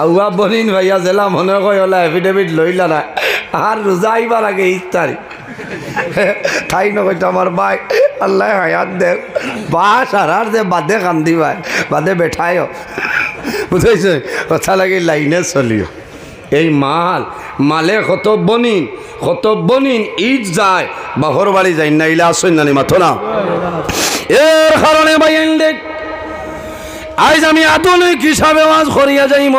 আউয়া বনিন ভাইয়া জেলা মনে কয় ওলা এফিডেভিট লইলা না আর রোজা আইবার আগে ইফতারি তাই নয়তো আমার ভাই আল্লাহ হায়াত দেখ বাস আর যে বাদে কান্দি ভাই বাদে বেঠায়ও বুঝেছ কথা লাগে লাইনে চলিও এই মালে কত বনিন ঈদ যায় বাহর বাড়ি যাই না ইলা আসেন না মাথো না এর কারণে ভাই দেখ আজ আমি আধুনিক হিসাবে ওয়াজ করিয়া যাইম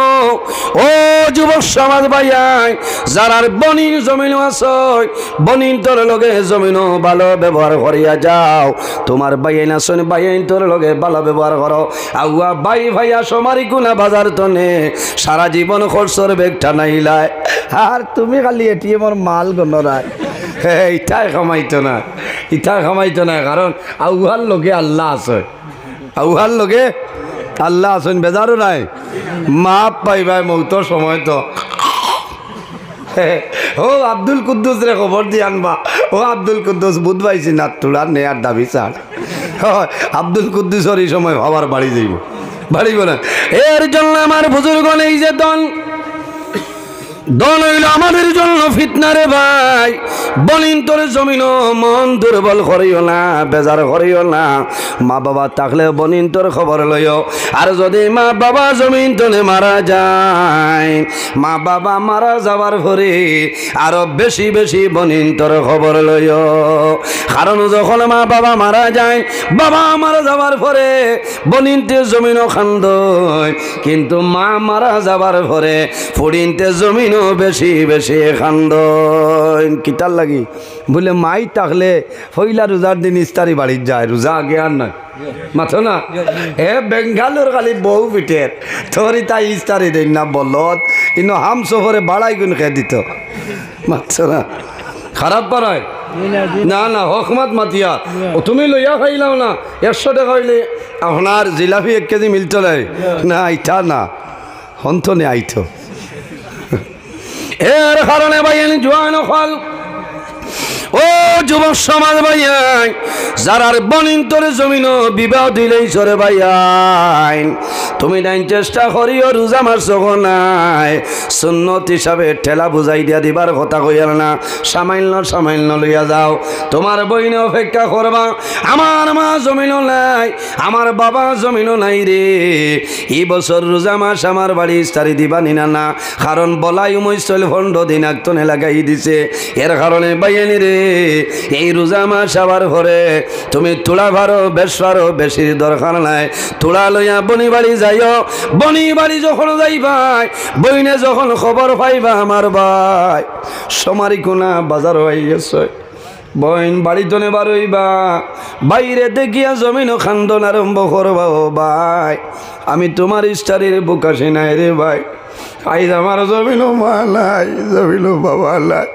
ও যুবক সমাজ ভাইয়াই যারার বনিন জমিন আছে বনিন তোর লগে জমিন ভালো ব্যবহার করিয়া যাও তোমার ভাইয়াই নাচন ভাইয়াই তোর লগে ভালো ব্যবহার করো আউয়া ভাইয়া সমারি কোনা বাজার তনে সারা জীবন খরচর বেগটা নাইলায় আর তুমি খালি এটিএমর মাল গণরায় ইটাই কামাইতো না কারণ আউহার লগে আল্লাহ আছে আউহার লগে আল্লাহ আছেন বেজারও নাই মাপ পাইবাই মৌতর সময় তো ও আব্দুল কুদ্দুস রে খবর দিয়ে আনবা ও আব্দুল কুদ্দুস বুধ পাইছি না তোলার নেয়ার দাবি চার আব্দুল কুদ্দুসর এই সময় ভাবার বাড়ি যাইব বাড়িব না এর জন্য আমার বুজুর্গ নেই যে দন হইল আমাদের জন্য ফিতনা রে ভাই বলিন তোর জমিন মন দুর্বল করিও না বেজার করিও না মা বাবা থাকলে বনিন তোর খবর লইও আর যদি মা বাবা জমিন তলে মারা যায় মা বাবা মারা যাবার পরে আরো বেশি বনিন তোর খবর লইও কারণ যখন মা বাবা মারা যায় বাবা মারা যাবার পরে বনিনতে জমিনও খান্দ কিন্তু মা মারা যাবার পরে ফুড়িনতে জমিন বেশি খান্দ কিতার লাগি বলে মাই থাকলে হইলা রোজার দিন ইস্তারি বাড়ির যায় রোজা আগে আর নয় মাথো না এ বেঙ্গালোর খালি বউ পিঠের তোরই তাই ইস্তারি দিন না বলত কিন্তু হাম সফরে বাড়াই গুণ খেয়ে দিত মাথো না খারাপ পারায় না হকমত মাতিয়া তুমি লইয়া খাইলাও না 100 টাকা হইলে আপনার জিলাপি 1 কেজি মিলতো না আইতা না হন্তনে আইতো এর কারণে ভাইয়ান জোয়ান ফল ও যুবক সমাজ ভাইয়াই যারার বনিন তোর জমিন বিবাহ দিলেই সরে ভাইয়াই তুমি ডাইন চেষ্টা করিও রোজা মাস নাই সুন্নত হিসাবে ঠেলা বুঝাই দিয়া দিবার কথা কইয়ার না সামান্য লইয়া যাও তোমার বইনে অপেক্ষা করবা আমার মা জমিনও নাই আমার বাবা জমিনও নাই রে এই বছর রোজা মাস আমার বাড়ি ইস্তারি দিবা নিনা না কারণ বলাই উমৈসল ফন্ড দিন একটনে লাগাই দিছে এর কারণে বাইয়ানি রে এই রোজা মাস আবার ঘরে তুমি তুলা ভারো বেশির দরকার নাই তুলা লইয়া বনি বাড়ি যাইও বনি বাড়ি যখন যাইবাই বইনে যখন খবর পাইবা আমার ভাই সমারি কোনা বাজার হয়ে গেছে বইন বাড়ি তনে বারইবা বাইরে দেখিয়া জমিন খান্দন আরম্ভ করবা ও ভাই আমি তোমার ইস্তারির বুকাশি নাই রে ভাই আইজ আমার জমিনও মা নাই জমিনও বাবা নাই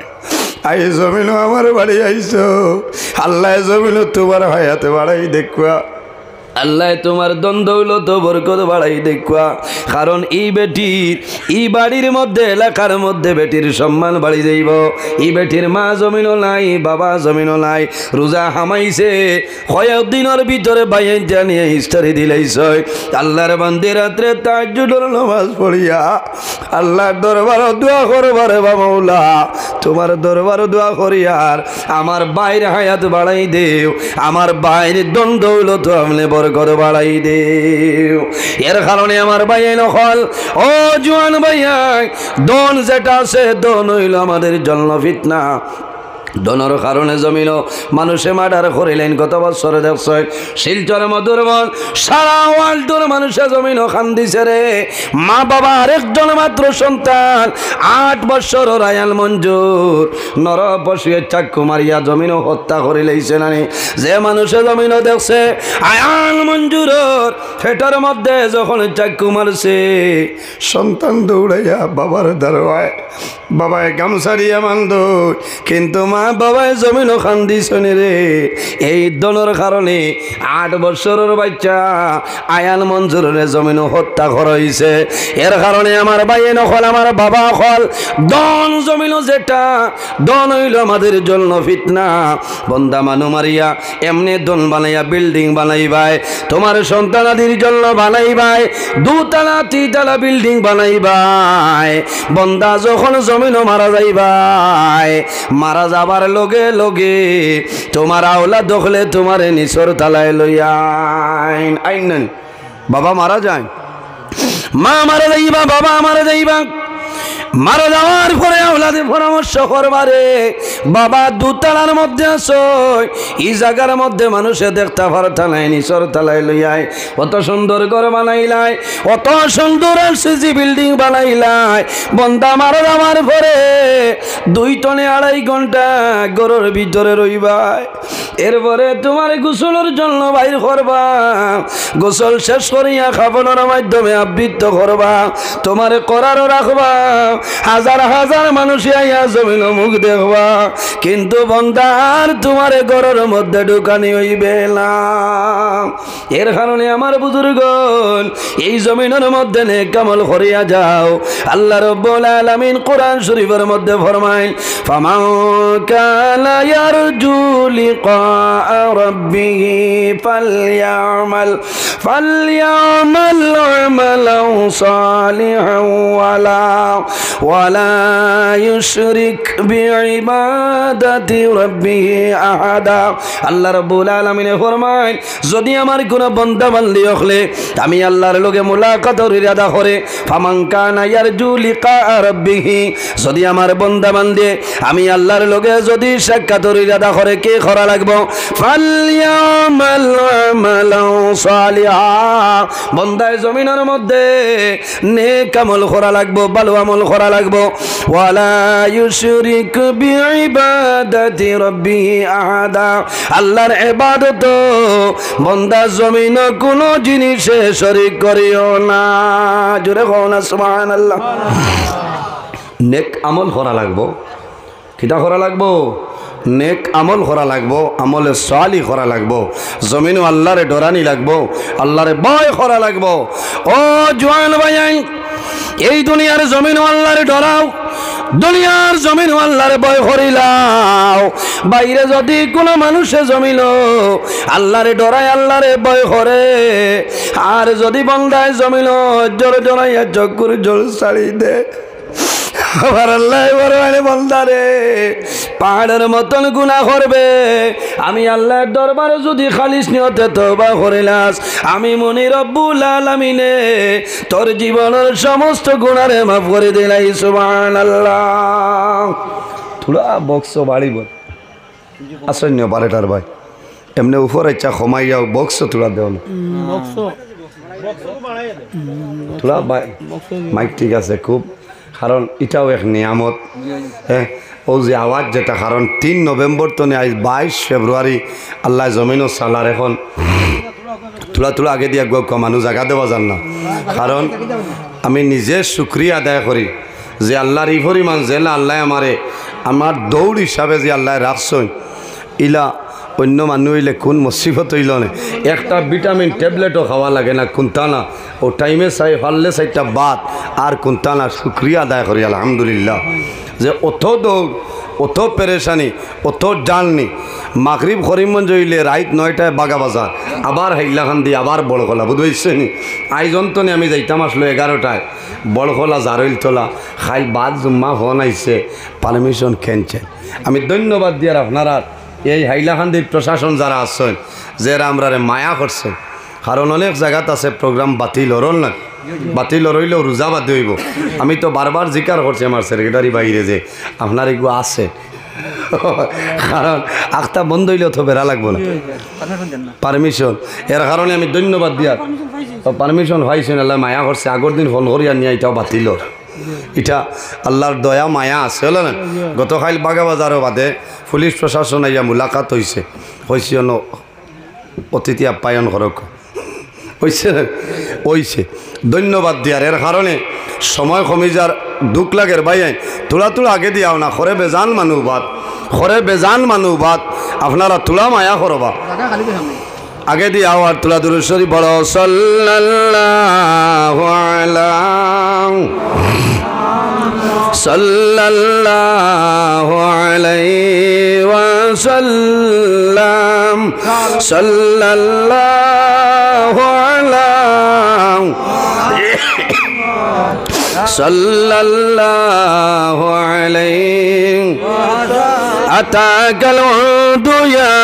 আই জমিনও আমার বাড়ি আইছো আল্লাহ জমিনও তোমার হায়াতে বাড়াই দেখবা আল্লাহ তোমার দ্বন্দ্বৌলত বরকত বাড়াই দেখবা কারণ এই বেটির এই বাড়ির মধ্যে এলাকার মধ্যে বেটির সম্মান বাড়ি যাইব এই বেটির মা জমিনও নাই বাবা জমিনও নাই রোজা হামাইছে কয়েকদিনের ভিতরে বাইন জানিয়ে ইস্তারি দিলাইছ আল্লাহর বান্দে রাত্রে তাহাজ্জুদের নামাজ পড়িয়া আল্লাহর দরবার দোয়া করবারে বাবা তোমার দরবার দোয়া করিয়ার আমার বাইরে হায়াত বাড়াই দেও আমার বাইরে দ্বন্দ্বৌলত আমলে বরকত বাড়াই দেও এর কারণে আমার ভাইয়াই নকল ও জোয়ান ভাইয়াই দন যেটা আছে দন হইল আমাদের জন্য ফিতনা দনের কারণে জমিন মানুষে মার্ডার করিলেন গত বছরে দেখছ শিলচর মধুরবন সারা ওয়ার্ল্ডর মানুষে জমিন খান্দিছে রে মা বাবা আরেকজন মাত্র সন্তান 8 বছর রায়াল মঞ্জুর নর পশুয়ের চাক্কু মারিয়া জমিন হত্যা করিলেছে নানি যে মানুষে জমিন দেখছে আয়াল মঞ্জুরর ফেটার মধ্যে যখন চাক্কু মারছে সন্তান দৌড়াইয়া বাবার দারোয়ায় বাবায় গামছাড়িয়া মান্দ কিন্তু মা বাবায় জমিনও খান্দিছনে রে। এই দনের কারণে 8 বছরের বাচ্চা আয়ান মঞ্জুরের জমিনও হত্যা করা হয়েছে। এর কারণে আমার ভাইয়ে নকল, আমার বাবা হল দন জমিনও যেটা দন হইল আমাদের জন্য ফিতনা। বন্দা মানু মারিয়া এমনি দন বানাইয়া বিল্ডিং বানাইবাই, তোমার সন্তানাদির জন্য বানাইবাই, 2 তলা 3 তলা বিল্ডিং বানাইবাই। বন্দা যখন জমিনও মারা যাইবাই, মারা যাবার লগে লগে তোমার আওলা দখলে তোমার নিচর তালায় লইয়া আইন। বাবা মারা যায়, মা মারা যাইবা, বাবা মারা যাইবা, মারা যাওয়ার পরে আওলাদে পরামর্শ করবারে বাবা 2 তলার মধ্যে আসো, এই জায়গার মধ্যে মানুষে দেখতে পারতা নাই, নিচর তালায় লইয়াই অত সুন্দর ঘর বানাইলাই, অত সুন্দর এলসিসি বিল্ডিং বানাইলাই। বন্দা মারা যাওয়ার পরে 2 টনে 2.5 ঘন্টা ঘরের ভিতরে রইবাই। এরপরে তোমার গোসলের জন্য বাইর করবা, গোসল শেষ করিয়া খাবনের মাধ্যমে আবৃত্ত করবা, তোমার করারও রাখবা, হাজার হাজার মানুষ আইয়া জমিন মুখ দেখবা, কিন্তু বন্দার তোমার ঘরের মধ্যে ঢুকানি হইবে না। এর কারণে আমার বুজুর্গণ এই জমিনের মধ্যে নেক আমল করিয়া যাও। আল্লাহ রাব্বুল আলামিন কোরআন শরীফের মধ্যে ফরমায়, ফামান কানা ইয়ারজু লিকা রাব্বিহি ফালইয়ামাল আমালান সালিহান ওয়ালা ইউশরিক বিইবাদাতি রাব্বিহি আহাদা। আল্লাহ রাব্বুল আলামিন ফরমায়, যদি আমার কোন বান্দা বান্দি হলে আমি আল্লাহর লগে মুলাকাতের ইরাদা করে, ফামান কানা ইয়ারজু লিকা রাব্বিহি, যদি আমার বান্দা বান্দি আমি আল্লাহর লগে যদি সাক্ষাতের ইরাদা করে, কে করা লাগবো? ফালইয়ামাল আমালান সালিহা, বান্দায় জমিনের মধ্যে নেক আমল করা লাগবো, ভালো আমল করা লাগবো। ওয়ালা ইউশরিক বিইবাদাতি রাব্বিহি আহাদা, আল্লাহর ইবাদত বান্দা জমিন কোন জিনিসে শরীক করিও না। জোরে কও না সুবহানাল্লাহ। নেক আমল করা লাগবো, কিটা করা লাগবো? নেক আমল করা লাগবো, আমলে সালি করা লাগবো, জমিনও আল্লাহরে ডরানি লাগবো, আল্লাহরে ভয় করা লাগবো। ও জওয়ান ভাই, এই দুনিয়ার জমিনও আল্লাহরে ডরাও, দুনিয়ার জমিন আল্লাহরে ভয় করিলাও। বাইরে যদি কোনো মানুষে জমিল আল্লাহরে ডরায়, আল্লাহরে ভয় করে, আর যদি বন্দায় জমিল জোর জড়াইয়া চকুর জল ছাড়ি দে, আবার আল্লাহ বলে বন্দারে পাহাড়ের মতন গুনাহ করবে, আমি আল্লাহর দরবারে যদি খালিস নিয়তে তওবা করিলাস, আমি মনি রব্বুল আলামিনে তোর জীবনের সমস্ত গুনারে মাফ করে দিলাই। সুবহানাল্লাহ। থোড়া বক্স বাড়িব আসন্য 12টার ভাই, এমনি উপরে ইচ্ছা কমাইয়া বক্স থোড়া দেও না, থোড়া মাইক ঠিক আছে খুব, কারণ এটাও এক নিয়ামত। হ্যাঁ, ও যে আওয়াজ যেটা, কারণ 3 নভেম্বর তো আজ 22 ফেব্রুয়ারি আল্লাহ জমিনও সালার, এখন থোড়া আগে দিয়া মানুষ জায়গা দেওয়া যান না। কারণ আমি নিজে শুক্রিয়া আদায় করি যে আল্লাহর এই পরিমাণ জেলা আল্লাহ আমার দৌড় হিসাবে যে আল্লাহ রাখছেন, ইলা অন্য মানুষ হইলে কোন মুসিবত হইল না, একটা ভিটামিন ট্যাবলেটও খাওয়া লাগে না, কোনটা না ও টাইমে চাই ফাললে 4টা বাদ আর কোনটা না। শুক্রিয়া আদায় করি আলহামদুলিল্লাহ যে অত দৌড়, অত পেরেশানি, অত জার্নি, মাগরিব করিমগঞ্জ হইলে রাত 9টায় বাগা বাজার, আবার হাইলাখান দিয়ে আবার বড়খোলা, বুঝবেন আইজন তো আমি যাইতাম আসলো 11টায়, বড়খোলা জারইল তোলা খাইল বাদ জুম্মা ফোন আইছে, পারমিশন ক্যান্সেল। আমি ধন্যবাদ দিয়ার আপনারা এই হাইলাকান্দির প্রশাসন যারা আছেন, যারা আমরা মায়া করছেন, কারণ অনেক জায়গাত আছে প্রোগ্রাম বাতিল হরল না, বাতিল হইলেও রোজা বাদ হইব। আমি তো বারবার জিকার করছি আমার সেক্রেটারি বাইরে যে আপনার এগুলো আছে, কারণ আখতা বন্ধ হইলেও তো বেড়া লাগবো না পারমিশন। এর কারণে আমি ধন্যবাদ দিয়ার পারমিশন পাইছেন, আল্লাহ মায়া করছে, আগর দিন ফোন করিয়া নিয়ে এটাও বাতিল। এটা আল্লাহর দয়া মায়া আছে, হলো না। গতকাল বাগাবাজারও বাদে পুলিশ প্রশাসন আইয়া মুলাকাত হয়েছে, হয়েছে অতিথি আপ্যায়ন করক হয়েছে, ধন্যবাদ দিয়ার। এর কারণে সময় কমি যার দুঃখ লাগের ভাই তোলা তোলা আগে দিয়াও না খরে বেজান মানুষ বাদ খরে বেজান মানুষ বাদ আপনারা তোলা মায়া করবা আগে দিয়াও আর তোলা দুরূদ শরীফ বড় সাল্লাল্লাহু আলাইহি ওয়াসাল্লাম সাল্লাল্লাহু আলাইহি আতাকাল উদুয়া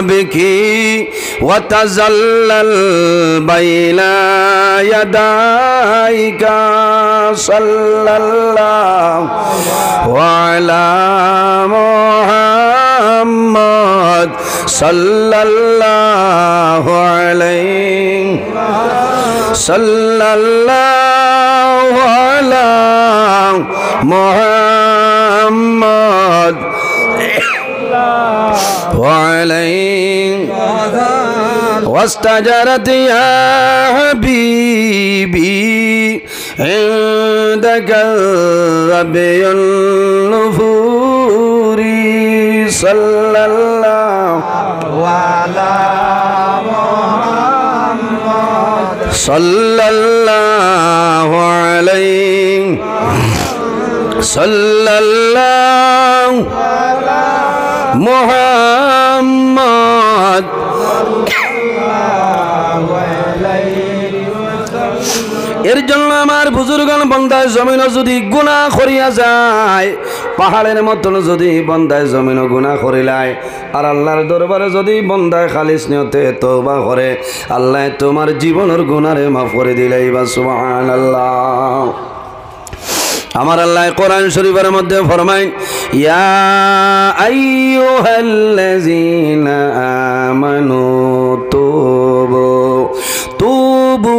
বিকি وتزلل بين يديك صلى الله على محمد صلى الله عليه صلى الله على محمد وعليه واستجرت يا حبيبي عندك ربي النفور صلى الله على محمد صلى الله عليه صلى الله محمد এর জন্য আমার বুজুর্গান বন্দায় জমিন যদি গুনাহ করিয়া যায় পাহাড়ের মতন যদি বন্দায় জমিন গুনাহ করিলায় আর আল্লাহর দরবারে যদি বন্দায় খালিস নিয়তে তওবা করে আল্লাহ তোমার জীবনের গুনারে মাফ করে দিলাই বা সুবহানাল্লাহ আমার আল্লাহ কোরআন শরীফের মধ্যে ফরমায় ইয়া আইয়ুহাল্লাযীনা আমানু তুবু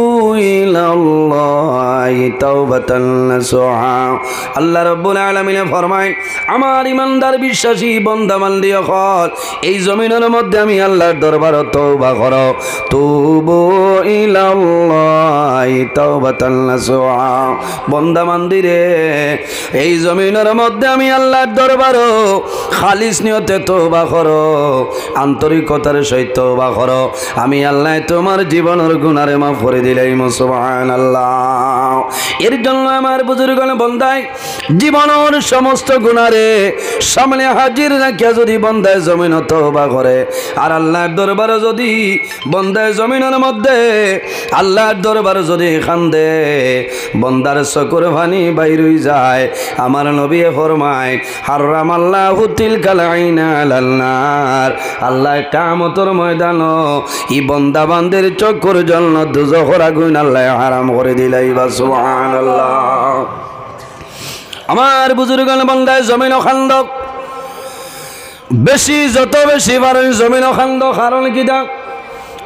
ইলাল্লাহি তাওবাতান নাসুহা আল্লাহ রাব্বুল আলামিন ফরমায় আমার ইমানদার বিশ্বাসী বান্দা বান্দি হল এই জমিনের মধ্যে আমি আল্লাহর দরবারে তওবা করো তুবু ইলাল্লাহি তাওবাতান নাসুহা বান্দা বান্দিরে এই জমিনের মধ্যে আমি আল্লাহর দরবারে খালিস নিয়তে তওবা করো আন্তরিকতার সহিত তওবা করো আমি আল্লাহ তোমার জীবনের গুনারে মাফ করে দিলাই সুবহানাল্লাহ এর জন্য আমার বুজুর্গগণ বন্দায় জীবনের সমস্ত গুনারে সামনে হাজির রাখিয়া যদি বন্দায় জমিন তওবা করে আর আল্লাহর দরবারে যদি বন্দায় জমিনের মধ্যে আল্লাহর দরবারে যদি কান্দে বন্দার চকুর পানি বাইর হই যায় আমার নবী ফরমায় হারামাল্লাহু তিলকাল আইনা আলাল নার আল্লাহ কিয়ামতের ময়দানে এই বান্দা বান্দির চকুর জন্য দুজখের আগুন আল্লাহ হারাম করে দিলাই বা সুবহানাল্লাহ আমার বুজুর্গান বান্দায় জমিন খান্দ বেশি যত বেশি পারেন জমিন খান্দ কারণ কি দেখ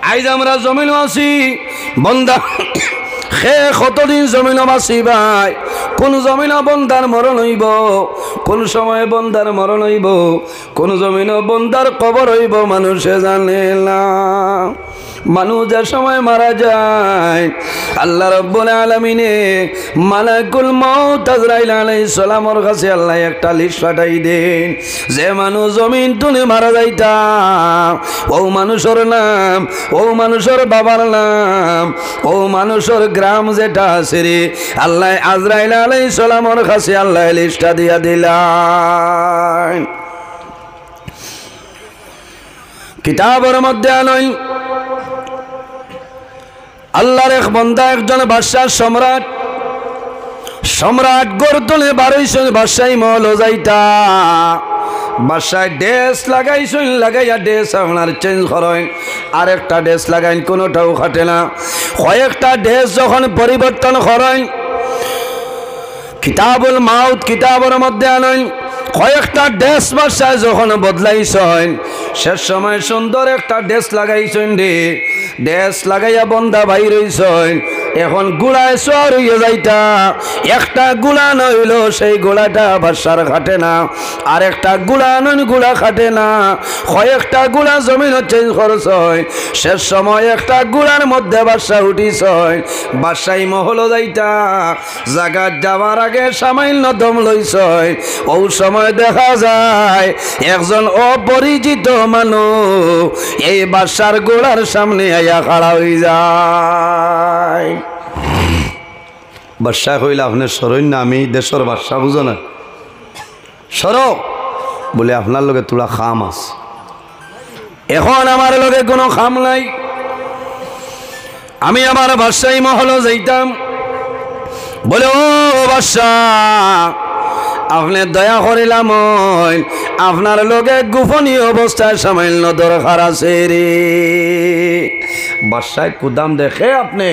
আইজ আমরা জমিন আছি বন্দা খে কতদিন জমিন বাসি ভাই কোন জমিন বন্দার মরণ হইব কোন সময় বন্দার মরণ হইব কোন জমিন বন্দার কবর হইব মানুষে জানে না মানুষ যে সময় মারা যায় আল্লাহ রাব্বুল আলামিনে মালাকুল মউত আজরাইল আলাইহিস সালামের কাছে আল্লাহ একটা লিস্ট পাঠাই দেন যে মানুষ জমিন তুলে মারা যাইতা ও মানুষের নাম ও মানুষের বাবার নাম ও মানুষের গ্রাম যেটা আছে রে আল্লাহ আজরাইল আলাইহিস সালামের কাছে আল্লাহ লিস্টটা দিয়া দিলেন কিতাবের মধ্যে আনই আল্লাহর এক বান্দা একজন বাদশাহ সম্রাট গর্দনে বারইছেন বাদশাহী মহল যাইতা বাদশাহ ড্রেস লাগাইয়া ড্রেস আপনার চেঞ্জ করেন আরেকটা ড্রেস লাগাইন কোনোটাও খাটে না কয়েকটা ড্রেস যখন পরিবর্তন করেন কিতাবুল মাউত কিতাবের মধ্যে আনেন কয়েকটা ড্রেস বাদশাহ যখন বদলাইছেন শেষ সময় সুন্দর একটা ড্রেস লাগাইছেন রে ড্রেস লাগাইয়া বন্দা বাইর হইছেন এখন গুড়ায় সর হইয়া যাইতা একটা গুড়া নইল সেই গুড়াটা বাদশার খাটে না আর একটা গুড়া নইন গুড়া খাটে না কয়েকটা গুড়া জমিন চেঞ্জ খরচ হয় শেষ সময় একটা গুড়ার মধ্যে বাদশা উঠিস বাদশাহী মহল যাইতা জায়গা যাওয়ার আগে সামান্য দম লইস ও সময় দেখা যায় একজন অপরিচিত মানুষ এই বাদশার গোড়ার সামনে আইয়া খাড়া হয়ে যায় বাদশা কইলা আপনি সরই না আমি দেশের বাদশা বুঝো না সর বলে আপনার লগে তোরা খাম আছে এখন আমার লগে কোনো খাম নাই আমি আমার বাদশাহী মহল যাইতাম বলে ও বাদশা আপনি দয়া করিলাম আপনার লগে গোপনীয় অবস্থায় সামান্য দরকার আছে রে বাদশায় কুদাম দেখে আপনি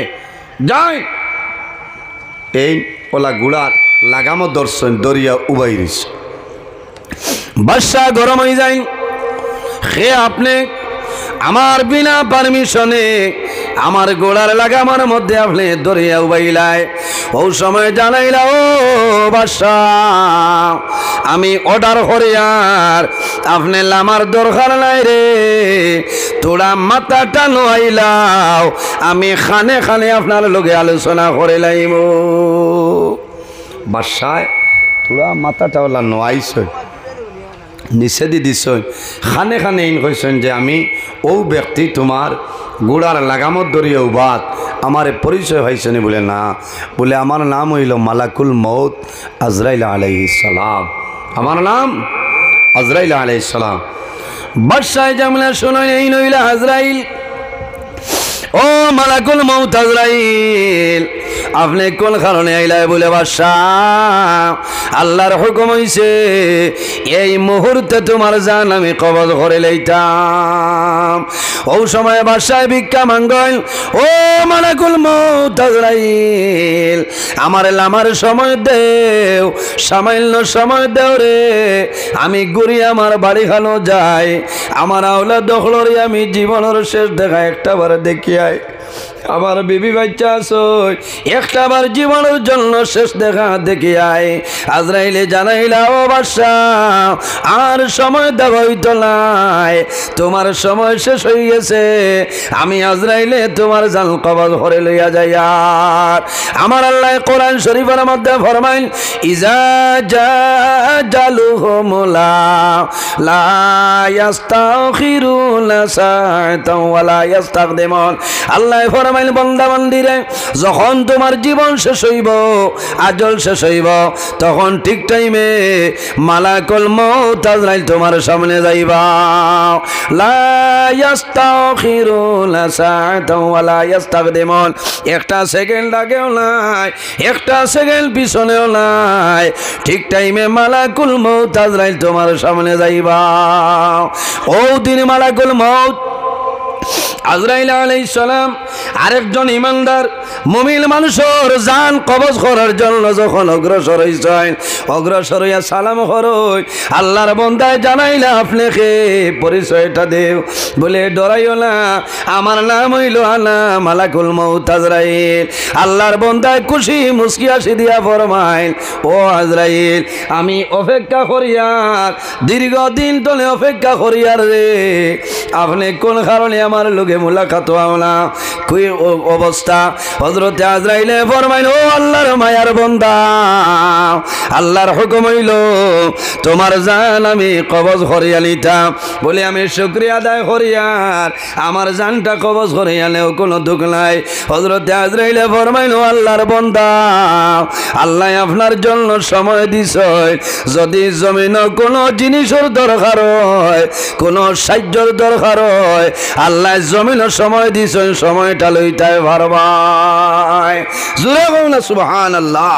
যাই এই ওলা গুড়ার লাগামো দর্শন দরিয়া উবাই দিস বাদশা গরম হয়ে যায় সে আপনি আমার বিনা পারমিশনে আমার গোড়ার লাগামার মধ্যে আপনি দরিয়া উবাইলায় ও সময় জানাইলা ও বাদশা আমি অর্ডার করিয়ার আপনি লামার দরকার নাই রে তোরা মাথাটা নোয়াইলাও আমি খানে খানে আপনার লগে আলোচনা করে লাইব বাদশায় তোরা মাথাটা ওলা নোয়াইছ নিচে দি দিছ খানে খানে ইন কইছেন যে আমি ও ব্যক্তি তোমার গোড়ার লাগামত দরিয়া উবাদ আমার পরিচয় হয়েছেনি বলে না বলে আমার নাম হইল মালাকুল মৌত আজরাইল আলাইহিস সালাম আমার নাম আজরাইল আলাইহিস সালাম বাদশাহ জামলা শুনাই এই নইলা আজরাইল ও মালাকুল মৌত আজরাইল আপনি কোন কারণে আইলাই বলে বাদশাহ আল্লাহর হুকুম হইছে এই মুহূর্তে তোমার জান আমি কবজ করে লইতাম ও সময় বাদশাহ ভিক্ষা মাঙ্গল ও মালাকুল মৌত আজরাইল আমার লামার সময় দেও সামান্য সময় দেও রে আমি ঘুরি আমার বাড়ি খানো যাই আমার আওলা দখলরে আমি জীবনের শেষ দেখা একটা বার দেখিয়াই আমার বিবি বাচ্চা আছে একটাবার জীবনের জন্য শেষ দেখা দেখি আয় আজরাইলে জানাইলা ও বাদশাহ আর সময় দেওয়া হইতো নাই তোমার সময় শেষ হয়ে গেছে আমি আজরাইলে তোমার জান কবজ করে লইয়া যাই আর আমার আল্লাহ কোরআন শরীফের মধ্যে ফরমাইল ইজা জালুহুম লা ইস্তাখিরুনা সাআতাও ওয়া লা ইস্তাকদিমুন আল্লাহ ফরমাইল বান্দা বান্দিরে যখন তোমার জীবন শেষ হইব আজল শেষ হইব তখন ঠিক টাইমে মালাকুল মউত আজরাইল তোমার সামনে যাইবা লা ইস্তাখিরুনা সাআতাও ওয়া লা ইস্তাকদিমুন একটা সেকেন্ড আগেও নাই একটা সেকেন্ড পিছনেও নাই ঠিক টাইমে মালাকুল মউত আজরাইল তোমার সামনে যাইবা ও দিন মালাকুল মউত আজরাইল আলাইহিস সালাম আরেকজন ইমানদার মুমিন মানুষের জান কবজ করার জন্য যখন অগ্রসর হইছেন অগ্রসর হইয়া সালাম করই আল্লাহর বান্দায় জানাইলা আপনাকে পরিচয়টা দেও বলে ডরাইও না আমার নাম হইল আনা মালাকুল মউত আজরাইল আল্লাহর বান্দায় খুশি মুস্কি হাসি দিয়া ফরমাইল ও আজরাইল আমি অপেক্ষা করিয়ার দীর্ঘদিন ধরে অপেক্ষা করিয়ার রে আপনি কোন কারণে আমার লগে মুলাকাত হওয়া কই অবস্থা হযরত আজরাইলে ফরমাইল ও আল্লাহর মায়ার বান্দা আল্লাহর হুকুম হইল তোমার জান আমি কবজ করিয়া নিতাম বলে আমি শুকরিয়া আদায় করিয়ার আমার জানটা কবজ করিয়া নেও কোনো দুঃখ নাই হযরত আজরাইলে ফরমাইল ও আল্লাহর বান্দা আল্লাহ আপনার জন্য সময় দিছে যদি জমিনে কোনো জিনিসের দরকার হয় কোনো সাহায্যের দরকার হয় আল্লাহ জমিনে সময় দিছে সময়টা লইতাই ভারবাই জোরে কও না সুবহানাল্লাহ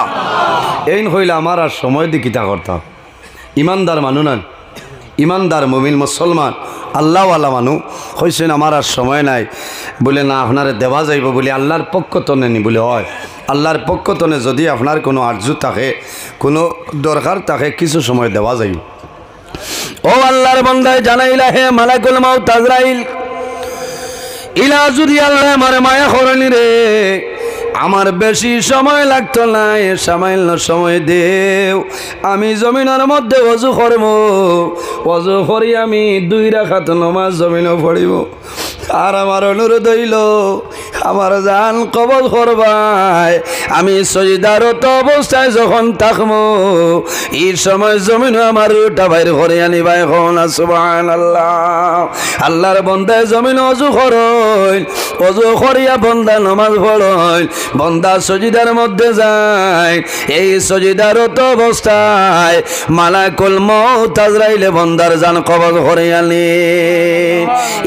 এইন হইলে আমার আর সময় দি কিতা করতাম ইমানদার মানু না ইমানদার মুমিন মুসলমান আল্লাহওয়ালা মানু হইছেন আমার আর সময় নাই বলে না আপনারে দেওয়া যাইব বলে আল্লাহর পক্ষ তনে নি বলে হয় আল্লাহর পক্ষ তনে যদি আপনার কোনো আরজু থাকে কোনো দরকার থাকে কিছু সময় দেওয়া যাইব ও আল্লাহর বান্দায় জানাইলা হে মালাকুল মউত আজরাইল ইলা যদি আল্লাহ আমার মায়া করনি রে আমার বেশি সময় লাগতো না, সামান্য সময় দেও, আমি জমিনের মধ্যে ওযু করব, ওযু করি আমি 2 রাকাত নামাজ জমিনে পড়িব। আর আমার অনুরোধ হইল আমার জান কবজ করবাই, আমি সজদারত অবস্থায় যখন থাকবো এই সময় জমিন আমার রুটা বাইর করে আনিবাই হন। সুবহানাল্লাহ। আল্লাহর বন্দায় জমিন অজু করইন, অজু করিয়া বন্দা নামাজ পড়ইন, বন্দা সজদার মধ্যে যায়, এই সজদারত অবস্থায় মালাকুল মউত আজরাইলে বন্দার জান কবজ করে আনি।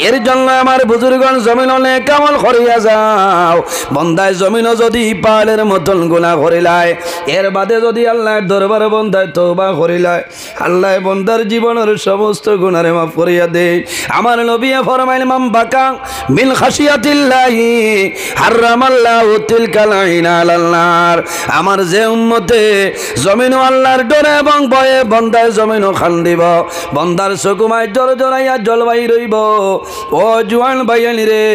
এর জন্য আমার বুজুর্গণ জমিন অনেক আমল করিয়া যাও। বন্দায় জমিন যদি পাহাড়ের মতন গুনাহ করিলায়, এর বাদে যদি আল্লাহর দরবারে বন্দায় তওবা করিলায়, আল্লাহ বন্দার জীবনের সমস্ত গুনাহে মাফ করিয়া দেয়। আমার নবী ফরমাইলেন মান বাকা মিন খাশিয়াতিল্লাহি হারামাল্লাহু তিলকাল আইনা আলাল নার। আমার যে উম্মতে জমিন আল্লাহর ডরে এবং ভয়ে বন্দায় জমিন খান্দিব, বন্দার চকুমায় জড়াইয়া জলবায়ু রইব। ও জোয়ান ভাইয়ানি রে,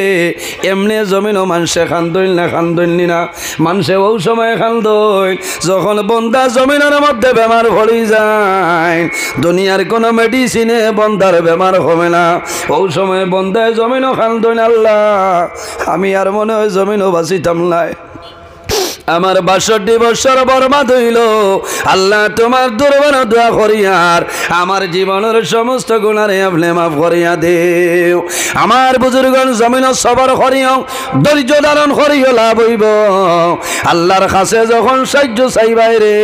এমনি জমিনও মানুষে খান্দইল না খান্দইল না, মানুষে ও সময় খান্দইল যখন বন্দা জমিনের মধ্যে বেমার ভরি যায়, দুনিয়ার কোনো মেডিসিনে বন্দার বেমার হবে না। ও সময় বন্দায় জমিনও খান্দইল, আল্লাহ আমি আর মনে হয় জমিনও বাঁচিতাম নাই, আমার 62 বছর বরবাদ হইল। আল্লাহ তোমার দরবারে দোয়া করিয়ার আমার জীবনের সমস্ত গুনাহে আপনি মাফ করিয়া দেও। আমার বুজুর্গণ জমিন সবর করিও, ধৈর্য ধারণ করিও, লাভ হইব। আল্লাহর কাছে যখন সাহায্য চাইবাই রে,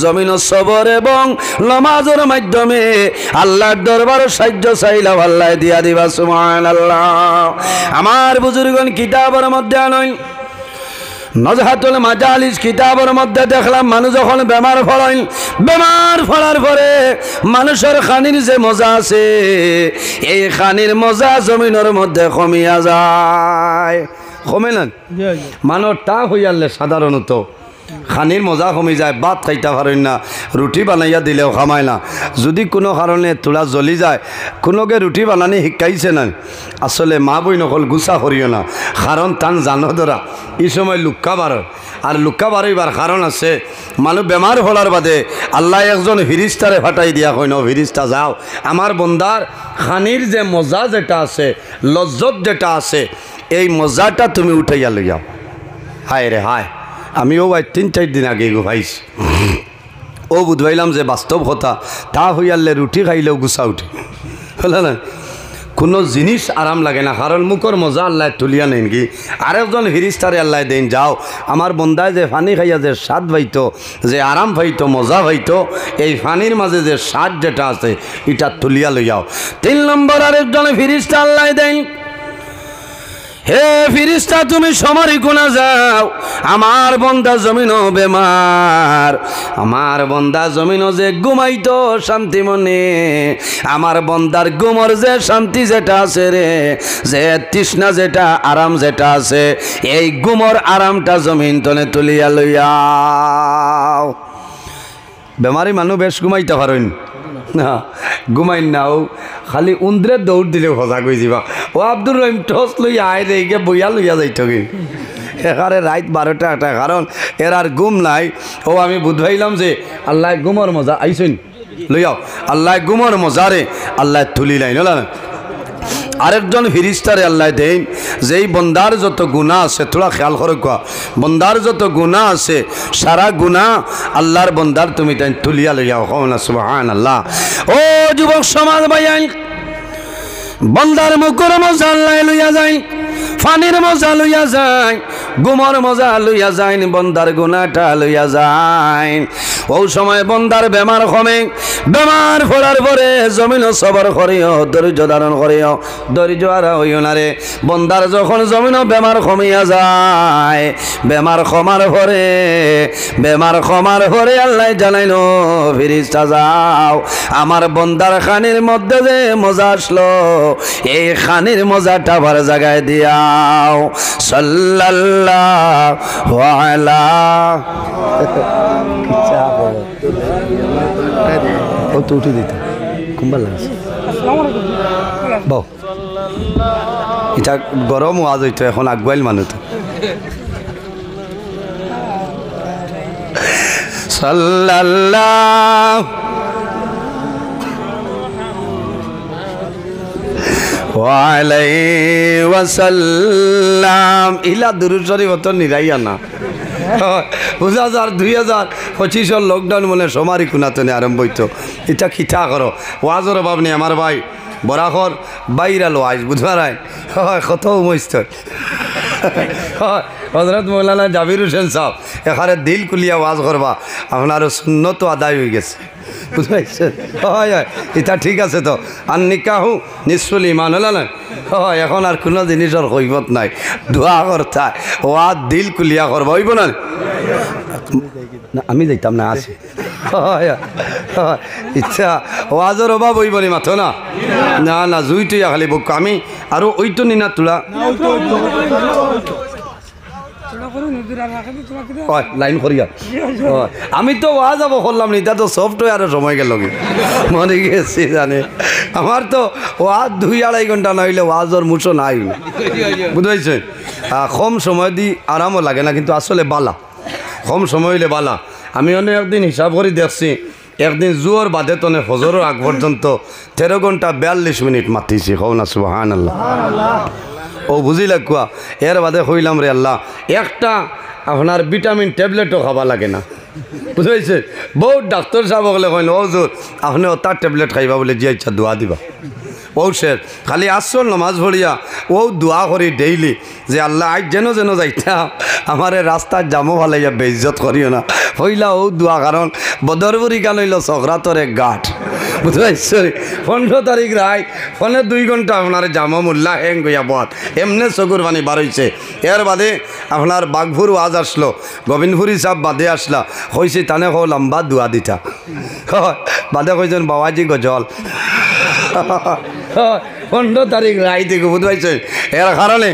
জমিন সবর এবং নামাজের মাধ্যমে আল্লাহর দরবারে সাহায্য চাইলাও, আল্লাহ দিয়া দিবা। সুবহানাল্লাহ। আমার বুজুর্গণ কিতাবের মধ্যে আনইন নজহাতুল মাজালিস কিতাবের মধ্যে দেখলাম মানুষ যখন বেমার ফলাইন, বেমার ফলার পরে মানুষের খানির যে মজা আছে, এই খানির মজা জমিনের মধ্যে কমিয়া যায়। কমে না মানুষ তা হইয়ালে সাধারণত খানির মজা কমি যায়, ভাত খাইতে পারেন না, রুটি বানাইয়া দিলেও খামায় না। যদি কোনো কারণে তোলা জ্বলি যায়, কোনোকে রুটি বানানি শিকাইছে না, আসলে মা বই নকল গুছা করিও না, কারণ তান জানো ধরা এই সময় লুক্কা বাড়ো। আর লুক্কা বাড়াইবার কারণ আছে, মানুষ বেমার হলার বাদে আল্লাহ একজন ফিরিস্তারে ফাটাই দিয়া কইন, ফিরিস্তা যাও আমার বন্দার খানির যে মজা যেটা আছে, লজ্জত যেটা আছে, এই মজাটা তুমি উঠাইয়া লইয়াও। হায় রে হায়, আমিও ভাই 3-4 দিন আগে ভাইছি, ও বুঝবাইলাম যে বাস্তব কথা, তা হইয়ালে রুটি খাইলেও গুছা উঠে, হলো না? কোনো জিনিস আরাম লাগে না, কারণ মুখর মজা আল্লাহ তুলিয়া নেন কি আরেকজন ফিরিস্তারে আল্লাহ দেন, যাও আমার বন্দায় যে পানি খাইয়া যে স্বাদ পাইতো, যে আরাম পাইতো, মজা পাইতো, এই পানির মাঝে যে স্বাদ যেটা আছে এটা তুলিয়া লইয়াও। 3 নম্বর আরেকজন ফিরিস্তা আল্লাহ দেন, হে ফিরিস্তা তুমি সমরি কোনা যাও, আমার বন্দা জমিনও বেমার, আমার বন্দা জমিনও যে ঘুমাইতো শান্তি মনে, আমার বন্দার ঘুমর যে শান্তি যেটা আছে রে, যে তৃষ্ণা যেটা আরাম যেটা আছে, এই ঘুমর আরামটা জমিন তলে তুলিয়া লইয়াও। বেমারি মানুষ বেশ ঘুমাইতে পারেন না, ঘুমাইন না, ও খালি উন্দ্রের দৌড় দিলেও সজা গই যাবা। ও আব্দুর রহিম টস লইয়া আয় রে, গে বইয়া লইয়া যাইত কি এখানে রাত 12টা 1টা, কারণ এর আর ঘুম নাই। ও আমি বুঝাইলাম যে আল্লাহ ঘুমর মজা আইসেন লইয়াও, আল্লাহ ঘুমর মজা রে আল্লাহ তুলি লাইন না। আরেকজন ফিরিস্তারে আল্লাহ দেন, যেই বন্দার যত গুনাহ আছে, থোড়া খেয়াল করে কোয়া, বন্দার যত গুনাহ আছে সারা গুনাহ আল্লাহর বন্দার তুমি তাই তুলিয়া লইয়াও। না সুবহানাল্লাহ। ও যুবক সমাজ ভাইয়াই, বন্দার মুখর মজা আল্লাহ লইয়া যায়, ফানির মজা লইয়া যায়, গুমর মজা লইয়া যায়, বন্দার গুনাহটা লইয়া যায়। ও সময় বন্দার বেমার কমে, বেমার ফোড়ার পরে জমিন সবর করিও, ধৈর্য ধারণ করিও, ধৈর্য আর হইও না রে। বন্দার যখন জমিন বেমার কমিয়া যায়, বেমার কমার পরে, বেমার কমার পরে আল্লাহ জানাইনো ফিরিস্তা যাও আমার বন্দার খানির মধ্যে যে মজা আসলো, এই খানির মজাটা আবার জায়গায় দিয়াও। সাল্লাল্লাহু আলা ও তো উঠে দিত কুম্বাল লাগছে বউ, এটা গরম ওয়াজ হইতো, এখন আগুয়াইল মানুষ তো সাল্লাল্লাহু আলাইহি ওয়াসাল্লাম। ইলা দুরূদ শরীফ তো নিরাইয়া না বুঝা যার 2025 লকডাউন মনে সমারি কুনাতনে আরম্ভ হইতো। এটা খিঠা করো ওয়াজর অভাব নেই আমার ভাই বরাখর বাইরালো আইস বুঝবার হয় কত মস্ত হজরত মৌলানা জাবির হোসেন সাহেব এখানে দিল কুলিয়া ওয়াজ করবা আপনার সুন্নত আদায় হয়ে গেছে বুঝতে হয় হয় এটা ঠিক আছে তো। আর নিকাহু নিশ্চল ইমান হল না হয় এখন আর কোনো জিনিসের কৈবত নাই দোয়া করতা ওয়াজ দিল কুলিয়া করবা হইব না আমি যাইতাম না আছে ইচ্ছা ওয়াজের অভাব হইব নি মাথো না না না জুই তুই খালি বুক আমি আৰু ওইটো নিনা তোলা লাইন করিয়া আমি তো ওয়া যাব করলাম নি তা তো সফটওয়্যারের সময় গেল মনে গেছি জানে আমার তো ওয়াজ 2-2.5 ঘন্টা নইলে ওয়াজর মুছো নাই বুঝাইছে কম সময় দি আরামও লাগে না কিন্তু আসলে বালা কম সময় হইলে বালা। আমি অনেক একদিন হিসাব করে দেখছি একদিন জুয়োর বাদে তনে ফজরের আগ পর্যন্ত 13 ঘন্টা 42 মিনিট মাতিছি হও না সুবহানাল্লাহ ও বুঝিলা কুয়া এর বাদে হইলাম রে আল্লাহ একটা আপনার ভিটামিন ট্যাবলেটও খাওয়া লাগে না বুঝাইছে বহুত ডাক্তার সাহেব বলে কইন ও জোর আপনি ও তার ট্যাবলেট খাইবা বলে যে ইচ্ছা দোয়া দিবা ও শের খালি আসল নমাজ ভরিয়া ও দোয়া করি ডেইলি যে আল্লাহ আজ যেন যেন যাইতা আমার রাস্তার জামো ভালাইয়া বেইজ্জত করিও না হইলা ও দোয়া কারণ বদরপুরি গান হইল চক্রাতর এক গাঠ বুঝতে 15 তারিখ রায় ফোনে 2 ঘন্টা আপনার জামো মোল্লা হ্যাং গইয়া বত এমনে চকুর পানি বার হইছে। এর বাদে আপনার বাঘপুর ওয়াজ আসলো গোবিন্দপুরি সাহেব বাদে আসলা হয়েছে তানে হো লম্বা দোয়া দিতা বাদে কইছেন বাবাজি গজল 15 তারিখ রায় থেকে বুঝতে এর কারণে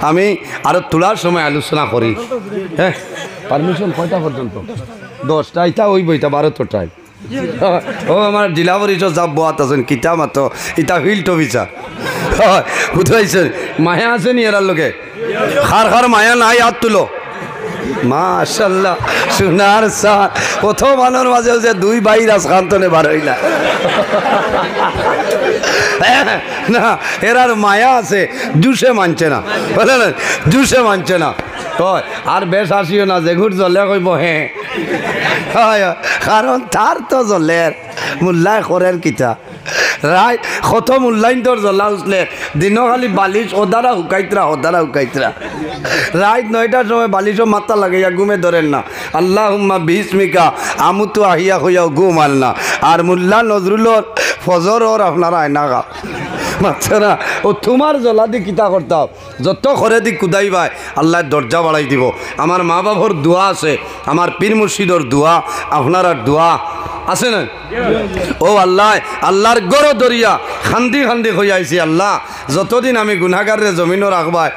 আমি আরো তোলার সময় আলোচনা করি। হ্যাঁ পারমিশন কয়টা পর্যন্ত 10টা ইটা ওই বইটা 12টায় ও আমার জেলা পরিষদ সব বাত আছেন কিতা মাতো ইটা ফিল্ড অফিসার বুঝতে মায়া আছে নি এরার লোকে খার মায়া নাই হাত তুলো মাশাল্লাহ সোনার সার প্রথম আনোর মাঝে যে 2 ভাই রাজকান্তনে বার হইলা না এরার মায়া আছে জুসে মানছে না বলেন জুসে মানছে না আর বেশ আসিও না যে ঘুর জ্বলে কইব হ্যাঁ কারণ তার তো জ্বলের মূল্যায় করের কিতা রায় কত মূল্যায়ন তোর জ্বলা উঠলে দিনও খালি বালিশ ওদারা হুকাইতরা রাত 9টার সময় বালিশও মাথা লাগাইয়া ঘুমে ধরেন না আল্লাহুম্মা বিসমিকা আমুতু আহিয়া হইয়াও ঘুম আল না আর মোল্লা নজরুলর ফজর ওর আপনারা আয়না গা মাত্রা ও তোমার জ্বলা দি কিতা করতাম যত করে দি কুদাই ভাই আল্লাহ দরজা বাড়াই দিব। আমার মা বাবার দোয়া আছে আমার পীর মুর্শিদর দোয়া আপনার দোয়া আছে না ও আল্লাহ আল্লাহর গড় দরিয়া খান্দি হয়ে আইছি আল্লাহ যতদিন আমি গুনাহগারের জমিনও রাখবাই